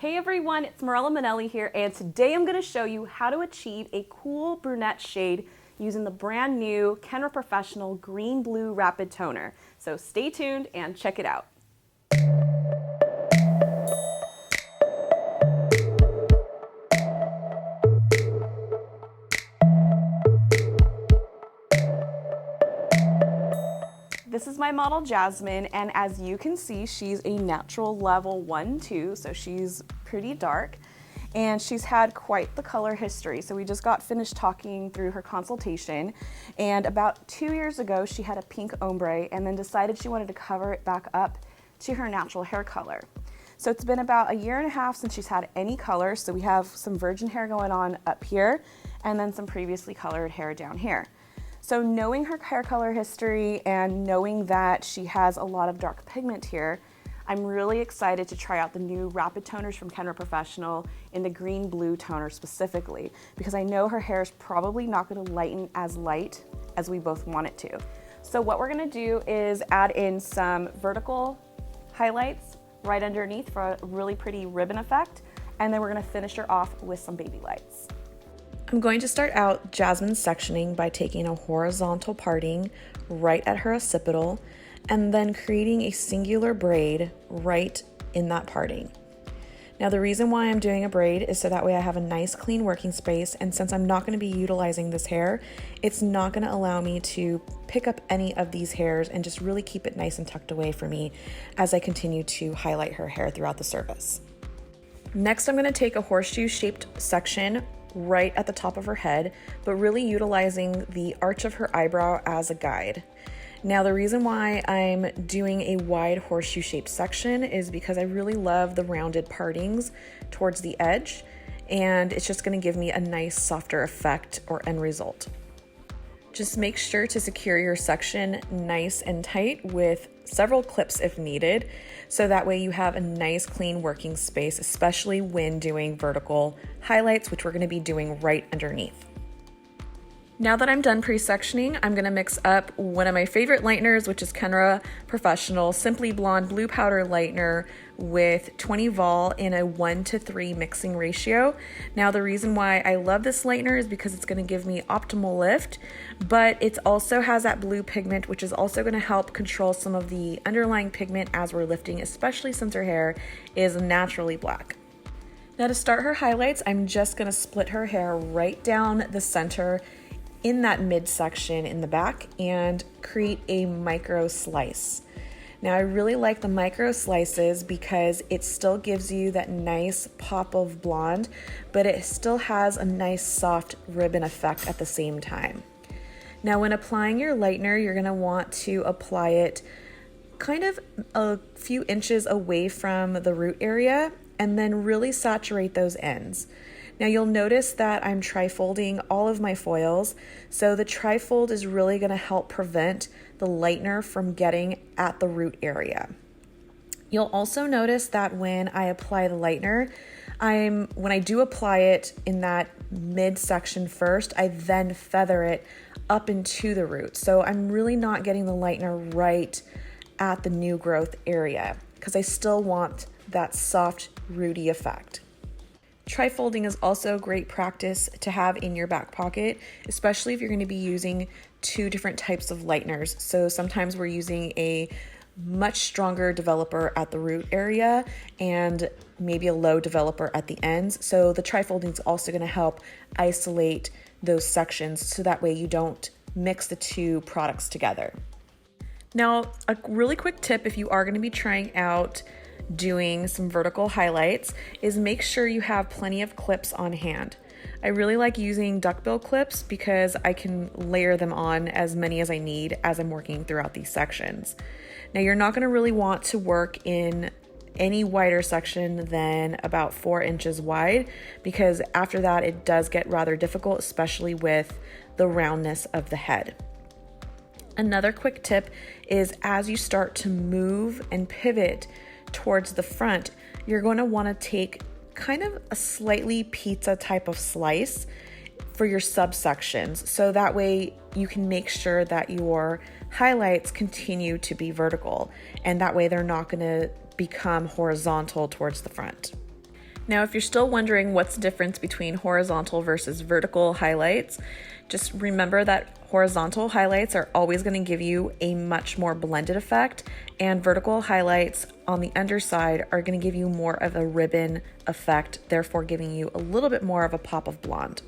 Hey everyone, it's Mirella here, and today I'm going to show you how to achieve a cool brunette shade using the brand new Kenra Professional Green Blue Rapid Toner. So stay tuned and check it out. This is my model Jasmine, and as you can see, she's a natural level 1-2, so she's pretty dark, and she's had quite the color history. So we just got finished talking through her consultation, and about 2 years ago, she had a pink ombre and then decided she wanted to cover it back up to her natural hair color. So it's been about 1.5 years since she's had any color, so we have some virgin hair going on up here, and then some previously colored hair down here. So knowing her hair color history and knowing that she has a lot of dark pigment here, I'm really excited to try out the new Rapid Toners from Kenra Professional in the green blue toner specifically, because I know her hair is probably not going to lighten as light as we both want it to. So what we're going to do is add in some vertical highlights right underneath for a really pretty ribbon effect, and then we're going to finish her off with some baby lights. I'm going to start out Jasmine's sectioning by taking a horizontal parting right at her occipital and then creating a singular braid right in that parting. Now the reason why I'm doing a braid is so that way I have a nice clean working space, and since I'm not going to be utilizing this hair, it's not going to allow me to pick up any of these hairs and just really keep it nice and tucked away for me as I continue to highlight her hair throughout the service. Next, I'm going to take a horseshoe shaped section right at the top of her head, but really utilizing the arch of her eyebrow as a guide. Now, the reason why I'm doing a wide horseshoe shaped section is because I really love the rounded partings towards the edge, and it's just going to give me a nice softer effect or end result. Just make sure to secure your section nice and tight with several clips if needed, so that way you have a nice clean working space, especially when doing vertical highlights, which we're going to be doing right underneath. Now that I'm done pre-sectioning, I'm going to mix up one of my favorite lighteners, which is Kenra Professional Simply Blonde Blue Powder Lightener with 20 vol in a 1:3 mixing ratio. Now the reason why I love this lightener is because it's going to give me optimal lift, but it also has that blue pigment, which is also going to help control some of the underlying pigment as we're lifting, especially since her hair is naturally black. Now to start her highlights, I'm just going to split her hair right down the center in that midsection in the back and create a micro slice. Now I really like the micro slices because it still gives you that nice pop of blonde, but it still has a nice soft ribbon effect at the same time. Now when applying your lightener, you're going to want to apply it kind of a few inches away from the root area and then really saturate those ends. Now you'll notice that I'm tri-folding all of my foils, so the tri-fold is really going to help prevent the lightener from getting at the root area. You'll also notice that when I apply the lightener, when I do apply it in that midsection first, I then feather it up into the root. So I'm really not getting the lightener right at the new growth area because I still want that soft, rooty effect. Tri-folding is also great practice to have in your back pocket, especially if you're going to be using two different types of lighteners. So sometimes we're using a much stronger developer at the root area and maybe a low developer at the ends. So the tri-folding is also going to help isolate those sections so that way you don't mix the two products together. Now, a really quick tip if you are going to be trying out doing some vertical highlights is make sure you have plenty of clips on hand. I really like using duckbill clips because I can layer them on as many as I need as I'm working throughout these sections. Now you're not going to really want to work in any wider section than about 4 inches wide, because after that it does get rather difficult, especially with the roundness of the head. Another quick tip is as you start to move and pivot towards the front, you're going to want to take kind of a slightly pizza type of slice for your subsections, so that way you can make sure that your highlights continue to be vertical, and that way they're not going to become horizontal towards the front. Now, if you're still wondering what's the difference between horizontal versus vertical highlights, just remember that horizontal highlights are always going to give you a much more blended effect, and vertical highlights on the underside are going to give you more of a ribbon effect, therefore giving you a little bit more of a pop of blonde.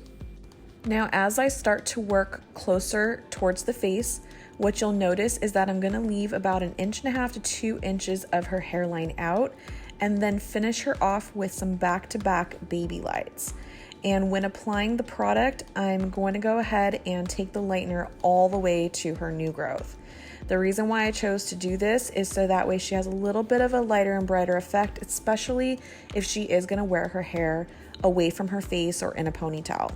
Now, as I start to work closer towards the face, what you'll notice is that I'm going to leave about 1.5 inches to 2 inches of her hairline out, and then finish her off with some back-to-back baby lights. And when applying the product, I'm going to go ahead and take the lightener all the way to her new growth. The reason why I chose to do this is so that way she has a little bit of a lighter and brighter effect, especially if she is going to wear her hair away from her face or in a ponytail.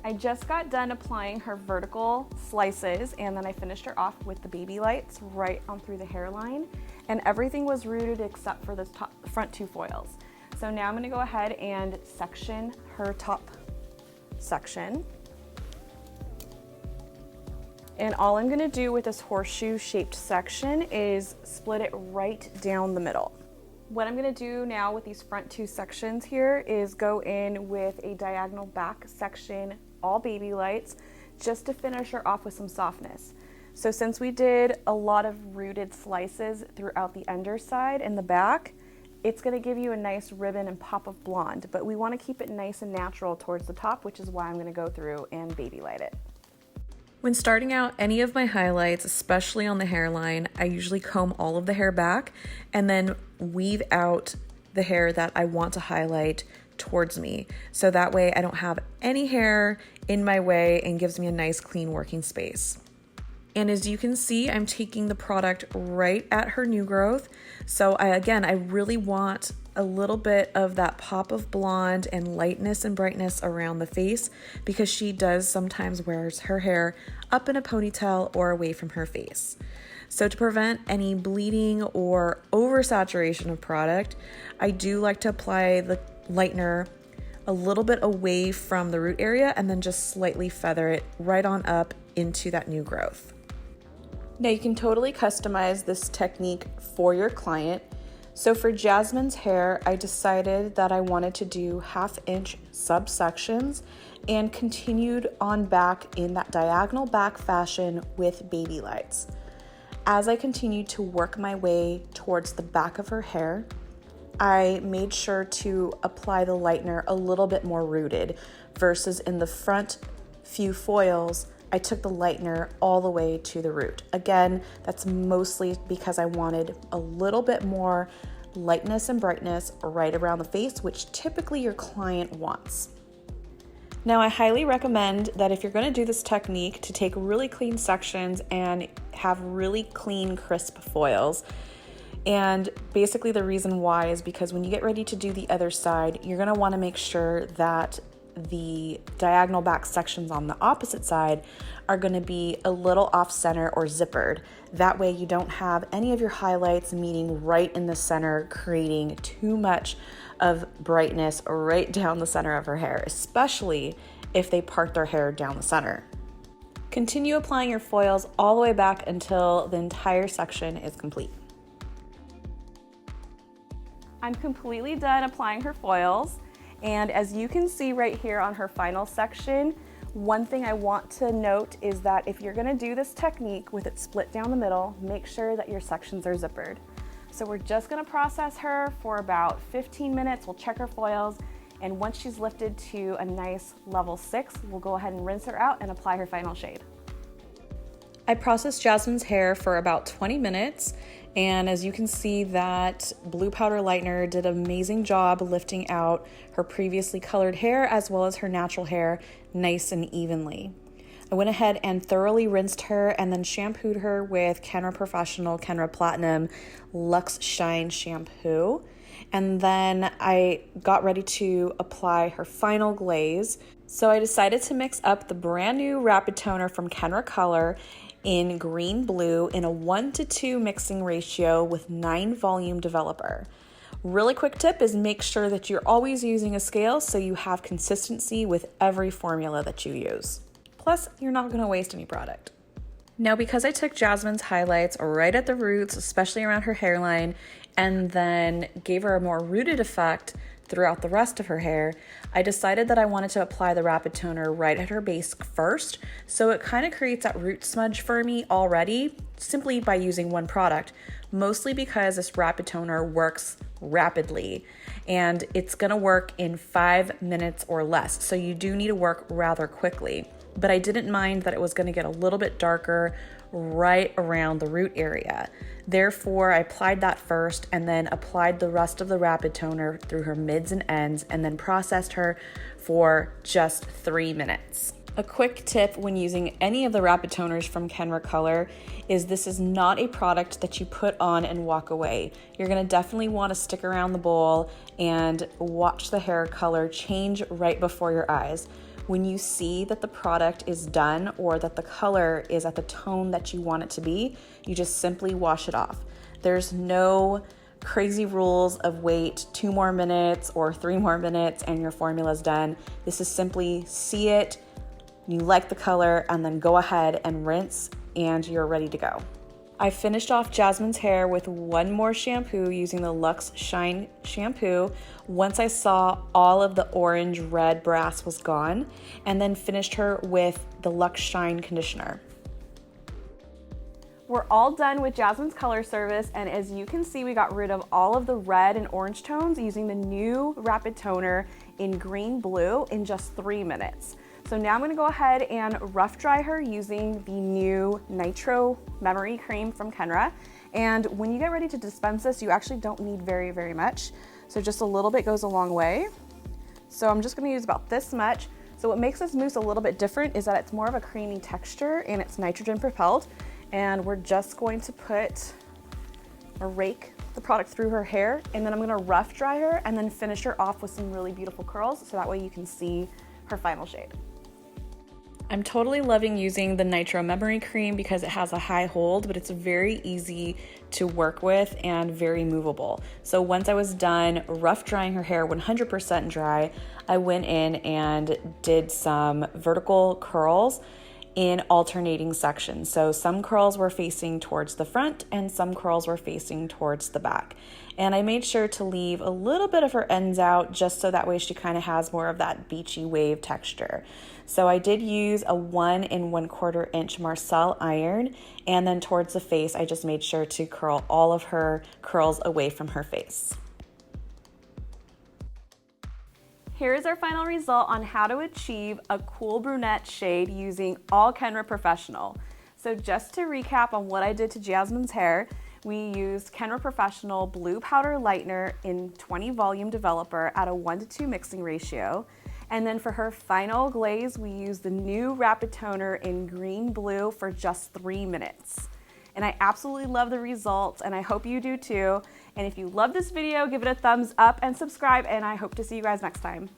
I just got done applying her vertical slices, and then I finished her off with the baby lights right on through the hairline, and everything was rooted except for the front 2 foils. So now I'm going to go ahead and section her top section. And all I'm going to do with this horseshoe shaped section is split it right down the middle. What I'm going to do now with these front 2 sections here is go in with a diagonal back section, all baby lights, just to finish her off with some softness. So since we did a lot of rooted slices throughout the underside and the back, it's going to give you a nice ribbon and pop of blonde, but we want to keep it nice and natural towards the top, which is why I'm going to go through and baby light it. When starting out any of my highlights, especially on the hairline, I usually comb all of the hair back and then weave out the hair that I want to highlight towards me. So that way I don't have any hair in my way and gives me a nice clean working space. And as you can see, I'm taking the product right at her new growth. So I really want a little bit of that pop of blonde and lightness and brightness around the face, because she does sometimes wears her hair up in a ponytail or away from her face. So to prevent any bleeding or oversaturation of product, I do like to apply the lightener a little bit away from the root area and then just slightly feather it right on up into that new growth. Now you can totally customize this technique for your client. So for Jasmine's hair, I decided that I wanted to do 1/2 inch subsections and continued on back in that diagonal back fashion with baby lights. As I continued to work my way towards the back of her hair, I made sure to apply the lightener a little bit more rooted versus in the front few foils, I took the lightener all the way to the root. Again, that's mostly because I wanted a little bit more lightness and brightness right around the face, which typically your client wants. Now, I highly recommend that if you're going to do this technique, to take really clean sections and have really clean, crisp foils. And basically the reason why is because when you get ready to do the other side, you're going to want to make sure that the diagonal back sections on the opposite side are going to be a little off center or zippered. That way you don't have any of your highlights meeting right in the center, creating too much of brightness right down the center of her hair, especially if they part their hair down the center. Continue applying your foils all the way back until the entire section is complete. I'm completely done applying her foils. And as you can see right here on her final section, one thing I want to note is that if you're going to do this technique with it split down the middle, make sure that your sections are zippered. So we're just going to process her for about 15 minutes. We'll check her foils, and once she's lifted to a nice level 6, we'll go ahead and rinse her out and apply her final shade. I processed Jasmine's hair for about 20 minutes. And as you can see, that blue powder lightener did an amazing job lifting out her previously colored hair as well as her natural hair nice and evenly. I went ahead and thoroughly rinsed her and then shampooed her with Kenra Professional Kenra Platinum Luxe Shine Shampoo. And then I got ready to apply her final glaze. So I decided to mix up the brand new Rapid Toner from Kenra Color in green blue in a 1:2 mixing ratio with 9 volume developer. Really quick tip is make sure that you're always using a scale so you have consistency with every formula that you use. Plus, you're not going to waste any product. Now, because I took Jasmine's highlights right at the roots, especially around her hairline, and then gave her a more rooted effect throughout the rest of her hair, I decided that I wanted to apply the rapid toner right at her base first, so it kind of creates that root smudge for me already, simply by using one product, mostly because this rapid toner works rapidly, and it's gonna work in 5 minutes or less, so you do need to work rather quickly. But I didn't mind that it was gonna get a little bit darker right around the root area. Therefore, I applied that first and then applied the rest of the rapid toner through her mids and ends and then processed her for just 3 minutes. A quick tip when using any of the rapid toners from Kenra Color is this is not a product that you put on and walk away. You're gonna definitely wanna stick around the bowl and watch the hair color change right before your eyes. When you see that the product is done or that the color is at the tone that you want it to be, you just simply wash it off. There's no crazy rules of wait 2 more minutes or 3 more minutes and your formula's done. This is simply see it, you like the color, and then go ahead and rinse and you're ready to go. I finished off Jasmine's hair with one more shampoo using the Luxe Shine shampoo once I saw all of the orange red brass was gone, and then finished her with the Luxe Shine conditioner. We're all done with Jasmine's color service, and as you can see, we got rid of all of the red and orange tones using the new rapid toner in green blue in just 3 minutes. So now I'm gonna go ahead and rough dry her using the new Nitro Memory Cream from Kenra. And when you get ready to dispense this, you actually don't need very, very much. So just a little bit goes a long way. So I'm just gonna use about this much. So what makes this mousse a little bit different is that it's more of a creamy texture and it's nitrogen propelled. And we're just going to rake the product through her hair, and then I'm gonna rough dry her and then finish her off with some really beautiful curls so that way you can see her final shade. I'm totally loving using the Nitro Memory Cream because it has a high hold, but it's very easy to work with and very movable. So once I was done rough drying her hair 100% dry, I went in and did some vertical curls in alternating sections. So some curls were facing towards the front and some curls were facing towards the back. And I made sure to leave a little bit of her ends out just so that way she kind of has more of that beachy wave texture. So I did use a 1 1/4 inch Marcel iron, and then towards the face, I just made sure to curl all of her curls away from her face. Here is our final result on how to achieve a cool brunette shade using all Kenra Professional. So just to recap on what I did to Jasmine's hair, we used Kenra Professional Blue Powder Lightener in 20 volume developer at a 1:2 mixing ratio. And then for her final glaze, we used the new rapid toner in green blue for just 3 minutes. And I absolutely love the results, and I hope you do too. And if you love this video, give it a thumbs up and subscribe, and I hope to see you guys next time.